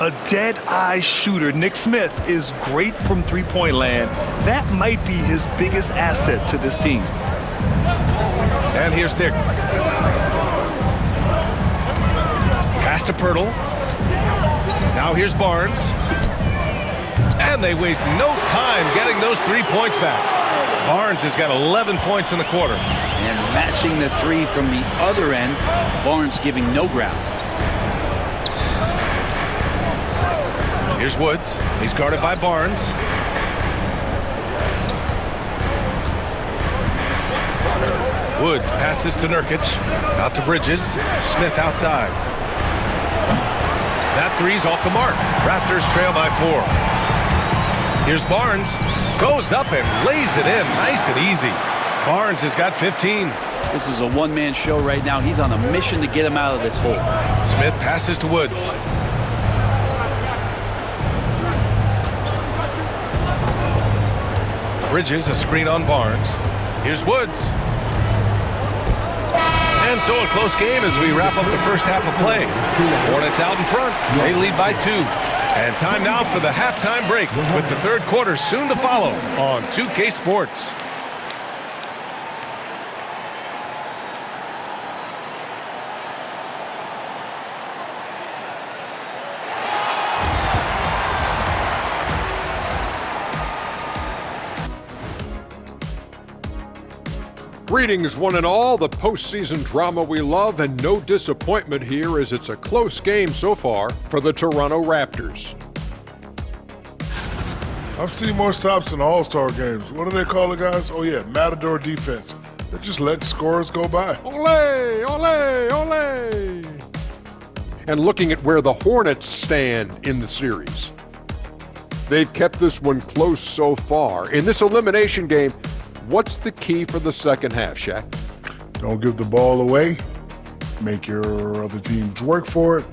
A dead-eye shooter, Nick Smith, is great from three-point land. That might be his biggest asset to this team. And here's Dick. Pass to Pirtle. Now here's Barnes. And they waste no time getting those 3 points back. Barnes has got 11 points in the quarter. And matching the three from the other end, Barnes giving no ground. Here's Woods. He's guarded by Barnes. Woods passes to Nurkic. Out to Bridges. Smith outside. That three's off the mark. Raptors trail by 4. Here's Barnes. Goes up and lays it in. Nice and easy. Barnes has got 15. This is a one-man show right now. He's on a mission to get him out of this hole. Smith passes to Woods. Bridges, a screen on Barnes. Here's Woods. And so a close game as we wrap up the first half of play. Hornets out in front. They lead by 2. And time now for the halftime break with the third quarter soon to follow on 2K Sports. Greetings, one and all. The postseason drama we love, and no disappointment here as it's a close game so far for the Toronto Raptors. I've seen more stops in All-Star games. What do they call it, guys? Oh, yeah, Matador defense. They're just letting scores go by. Ole, ole, ole. And looking at where the Hornets stand in the series. They've kept this one close so far. In this elimination game, what's the key for the second half, Shaq? Don't give the ball away. Make your other teams work for it.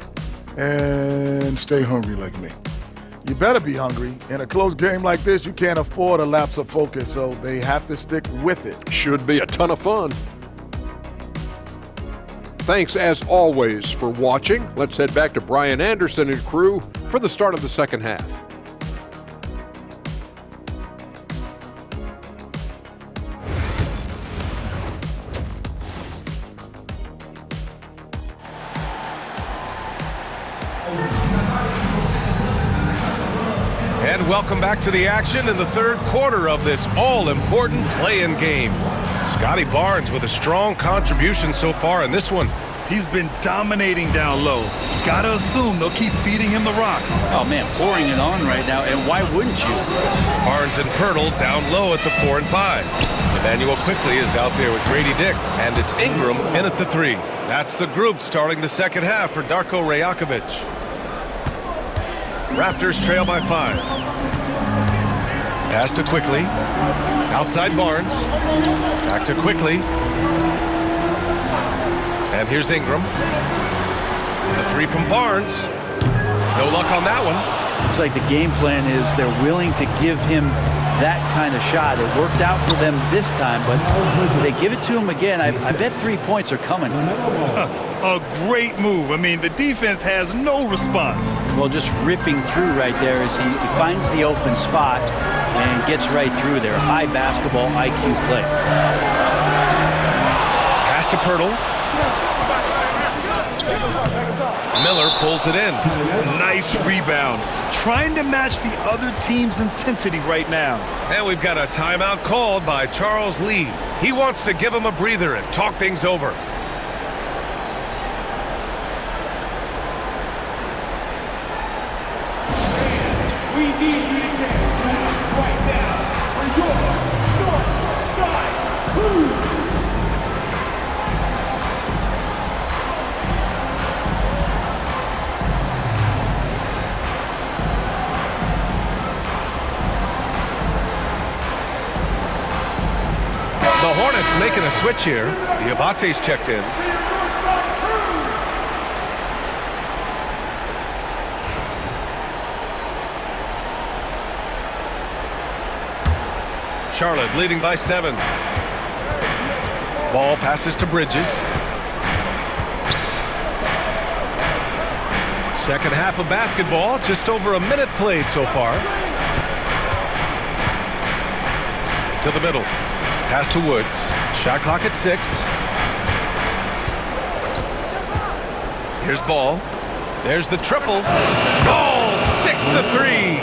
And stay hungry like me. You better be hungry. In a close game like this, you can't afford a lapse of focus, so they have to stick with it. Should be a ton of fun. Thanks, as always, for watching. Let's head back to Brian Anderson and crew for the start of the second half. And welcome back to the action in the third quarter of this all-important play-in game. Scotty Barnes with a strong contribution so far in this one. He's been dominating down low. Gotta assume they'll keep feeding him the rock. Oh, man, pouring it on right now, and why wouldn't you? Barnes and Pirtle down low at the 4 and 5. Emmanuel quickly is out there with Grady Dick, and it's Ingram in at the 3. That's the group starting the second half for Darko Rajakovic. Raptors trail by 5. Pass to Quickly. Outside Barnes. Back to Quickly. And here's Ingram. The 3 from Barnes. No luck on that one. Looks like the game plan is they're willing to give him that kind of shot. It worked out for them this time, but if they give it to him again, I bet 3 points are coming. A great move. I mean, the defense has no response. Well, just ripping through right there as he finds the open spot and gets right through there. High basketball IQ play. Pass to Pirtle. Miller pulls it in. Nice rebound. Trying to match the other team's intensity right now. And we've got a timeout called by Charles Lee. He wants to give him a breather and talk things over. We need you to get right now for your North Side Crew. The Hornets making a switch here. Diabate's checked in. Charlotte leading by 7. Ball passes to Bridges. Second half of basketball, just over a minute played so far. To the middle. Pass to Woods. Shot clock at 6. Here's Ball. There's the triple. Ball sticks the 3.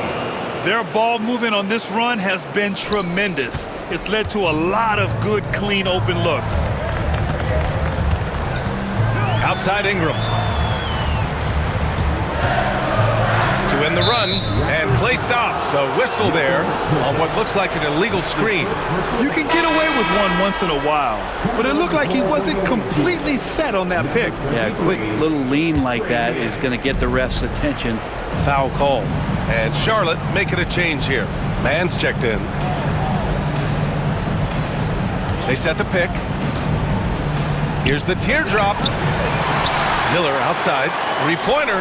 Their ball movement on this run has been tremendous. It's led to a lot of good, clean, open looks. Outside Ingram. To win the run, and play stops. A whistle there on what looks like an illegal screen. You can get away with one once in a while, but it looked like he wasn't completely set on that pick. Yeah, a quick little lean like that is going to get the ref's attention. Foul call. And Charlotte making a change here. Mann's checked in. They set the pick. Here's the teardrop. Miller outside. Three-pointer.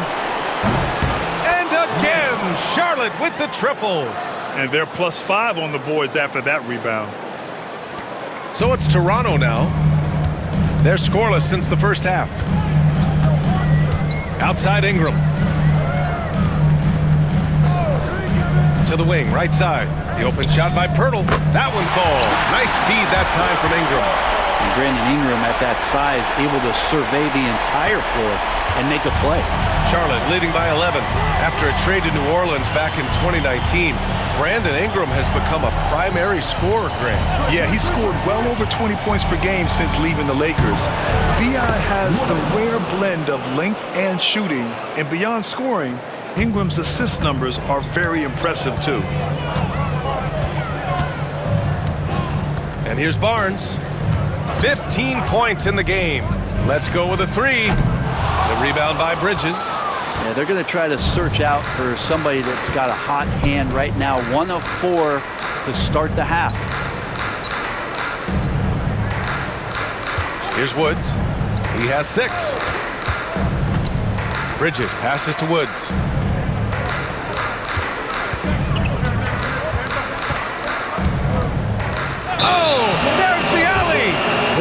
And again, Charlotte with the triple. And they're +5 on the boards after that rebound. So it's Toronto now. They're scoreless since the first half. Outside Ingram. To the wing, right side. The open shot by Pirtle. That one falls. Nice feed that time from Ingram. And Brandon Ingram at that size able to survey the entire floor and make a play. Charlotte leading by 11. After a trade to New Orleans back in 2019, Brandon Ingram has become a primary scorer, Grant. Yeah, he scored well over 20 points per game since leaving the Lakers. B.I. has the rare blend of length and shooting, and beyond scoring, Ingram's assist numbers are very impressive too. And here's Barnes. 15 points in the game. Let's go with a 3. The rebound by Bridges. Yeah, they're going to try to search out for somebody that's got a hot hand right now. 1 of 4 to start the half. Here's Woods. He has 6. Bridges passes to Woods. Oh, there's the alley.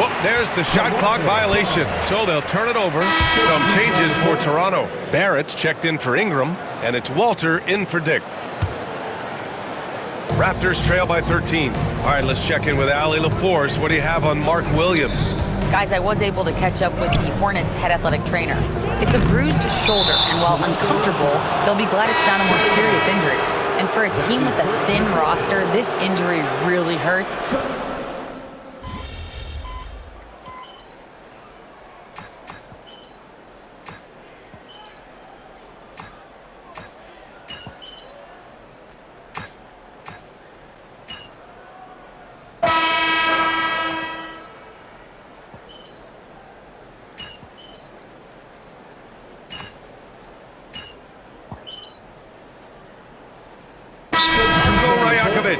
Whoop, there's the shot clock violation. So they'll turn it over. Some changes for Toronto. Barrett's checked in for Ingram, and it's Walter in for Dick. Raptors trail by 13. All right, let's check in with Allie LaForce. What do you have on Mark Williams? Guys, I was able to catch up with the Hornets head athletic trainer. It's a bruised shoulder, and while uncomfortable, they'll be glad it's not a more serious injury. And for a team with a thin roster, this injury really hurts.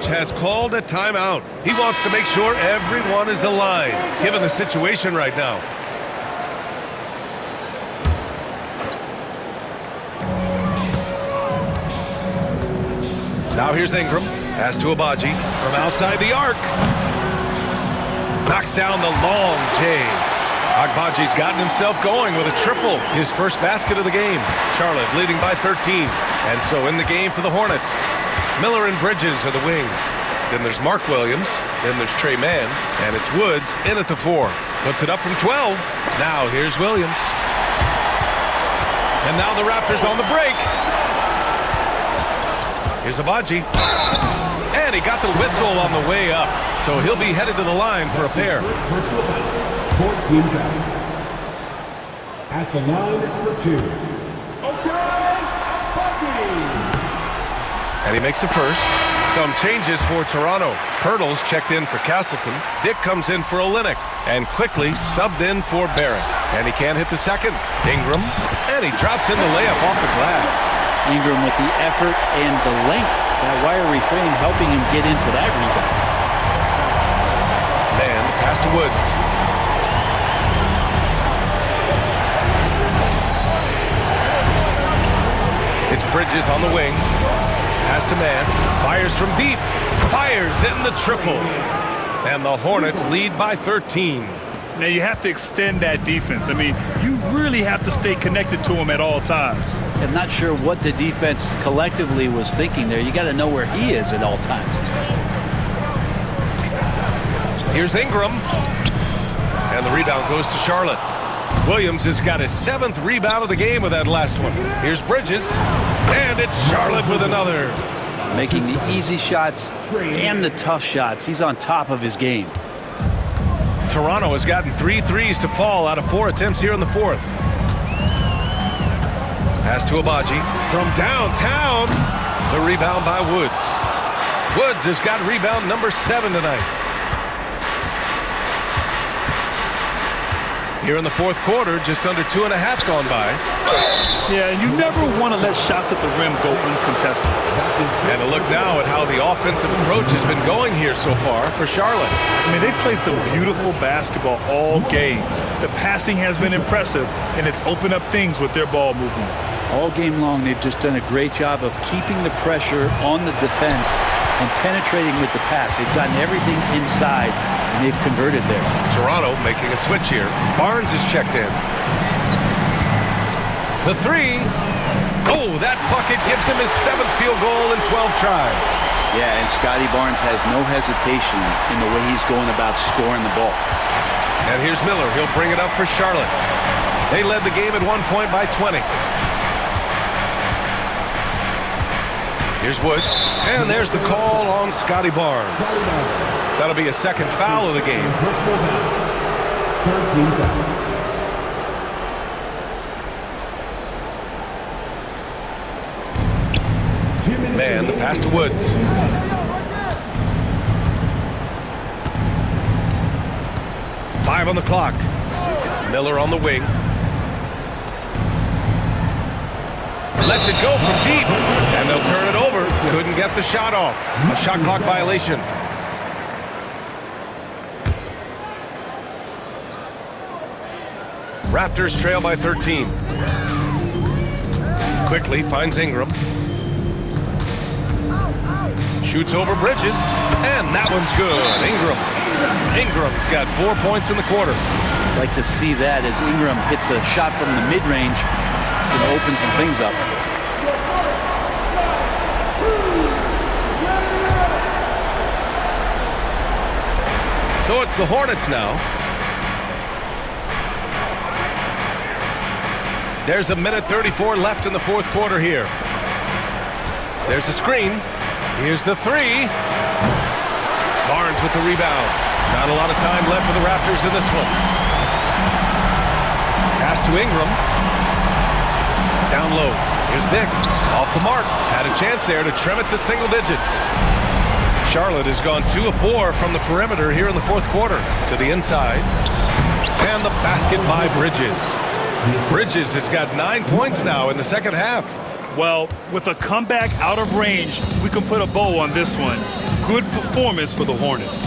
Has called a timeout. He wants to make sure everyone is aligned, given the situation right now. Now here's Ingram. Pass to Abaji from outside the arc. Knocks down the long J. Agbaji's gotten himself going with a triple. His first basket of the game. Charlotte leading by 13. And so in the game for the Hornets. Miller and Bridges are the wings. Then there's Mark Williams. Then there's Trey Mann. And it's Woods in at the 4. Puts it up from 12. Now here's Williams. And now the Raptors on the break. Here's Abaji. And he got the whistle on the way up. So he'll be headed to the line for a pair. At the line for 2. And he makes a first. Some changes for Toronto. Pirtle's checked in for Castleton. Dick comes in for Olynyk. And quickly subbed in for Barrett. And he can't hit the second. Ingram. And he drops in the layup off the glass. Ingram with the effort and the length. That wiry frame helping him get in for that rebound. Man, pass to Woods. It's Bridges on the wing. Pass to Man. Fires from deep. Fires in the triple. And the Hornets lead by 13. Now, you have to extend that defense. I mean, you really have to stay connected to him at all times. I'm not sure what the defense collectively was thinking there. You got to know where he is at all times. Here's Ingram. And the rebound goes to Charlotte. Williams has got his 7th rebound of the game with that last one. Here's Bridges. And it's Charlotte with another. Making the easy shots and the tough shots. He's on top of his game. Toronto has gotten 3 threes to fall out of 4 attempts here in the 4th. Pass to Abaji from downtown. The rebound by Woods. Woods has got rebound number 7 tonight. Here in the 4th quarter, just under 2.5 gone by. Yeah, and you never want to let shots at the rim go uncontested. And a look now at how the offensive approach has been going here so far for Charlotte. I mean, they've played some beautiful basketball all game. The passing has been impressive, and it's opened up things with their ball movement. All game long, they've just done a great job of keeping the pressure on the defense and penetrating with the pass. They've gotten everything inside, and they've converted there. Toronto making a switch here. Barnes is checked in. The 3. Oh, that bucket gives him his 7th field goal in 12 tries. Yeah, and Scotty Barnes has no hesitation in the way he's going about scoring the ball. And here's Miller. He'll bring it up for Charlotte. They led the game at one point by 20. Here's Woods. And there's the call on Scotty Barnes. That'll be a 2nd foul of the game. Man, the pass to Woods. Five on the clock. Miller on the wing. Lets it go from deep. And they'll turn it over. Couldn't get the shot off. A shot clock violation. Raptors trail by 13. Quickly finds Ingram. Shoots over Bridges, and that one's good. Ingram's got 4 points in the quarter. I'd like to see that as Ingram hits a shot from the mid-range. It's going to open some things up. So it's the Hornets now. There's a minute 34 left in the 4th quarter here. There's a screen. Here's the 3. Barnes with the rebound. Not a lot of time left for the Raptors in this one. Pass to Ingram. Down low. Here's Dick. Off the mark. Had a chance there to trim it to single digits. Charlotte has gone 2 of 4 from the perimeter here in the 4th quarter. To the inside. And the basket by Bridges. Bridges has got 9 points now in the 2nd half. Well, with a comeback out of range, we can put a bow on this one. Good performance for the Hornets.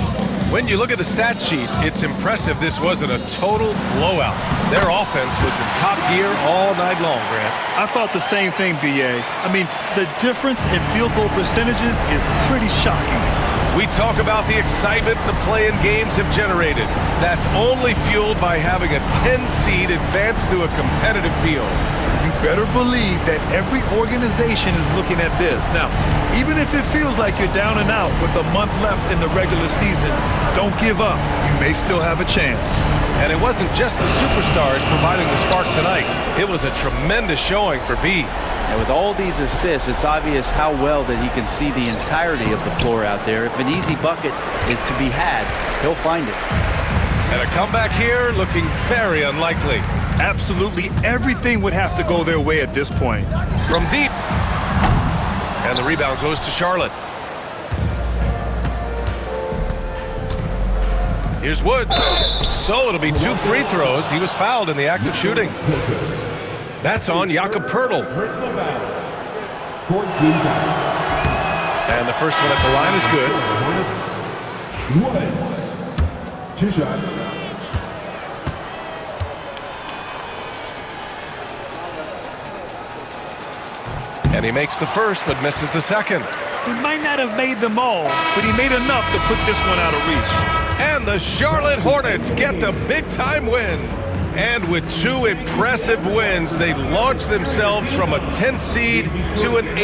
When you look at the stat sheet, it's impressive this wasn't a total blowout. Their offense was in top gear all night long, Grant. I thought the same thing, B.A. I mean, the difference in field goal percentages is pretty shocking. We talk about the excitement the play-in games have generated. That's only fueled by having a 10 seed advance through a competitive field. You better believe that every organization is looking at this. Now, even if it feels like you're down and out with a month left in the regular season, don't give up. You may still have a chance. And it wasn't just the superstars providing the spark tonight. It was a tremendous showing for B. And with all these assists, it's obvious how well that he can see the entirety of the floor out there. If an easy bucket is to be had, he'll find it. And a comeback here looking very unlikely. Absolutely everything would have to go their way at this point. From deep. And the rebound goes to Charlotte. Here's Woods. So it'll be 2 free throws. He was fouled in the act of shooting. That's on Jakob Poeltl. And the first one at the line is good. Woods. 2 shots. And he makes the first, but misses the second. He might not have made them all, but he made enough to put this one out of reach. And the Charlotte Hornets get the big-time win. And with 2 impressive wins, they launch themselves from a 10th seed to an 8th.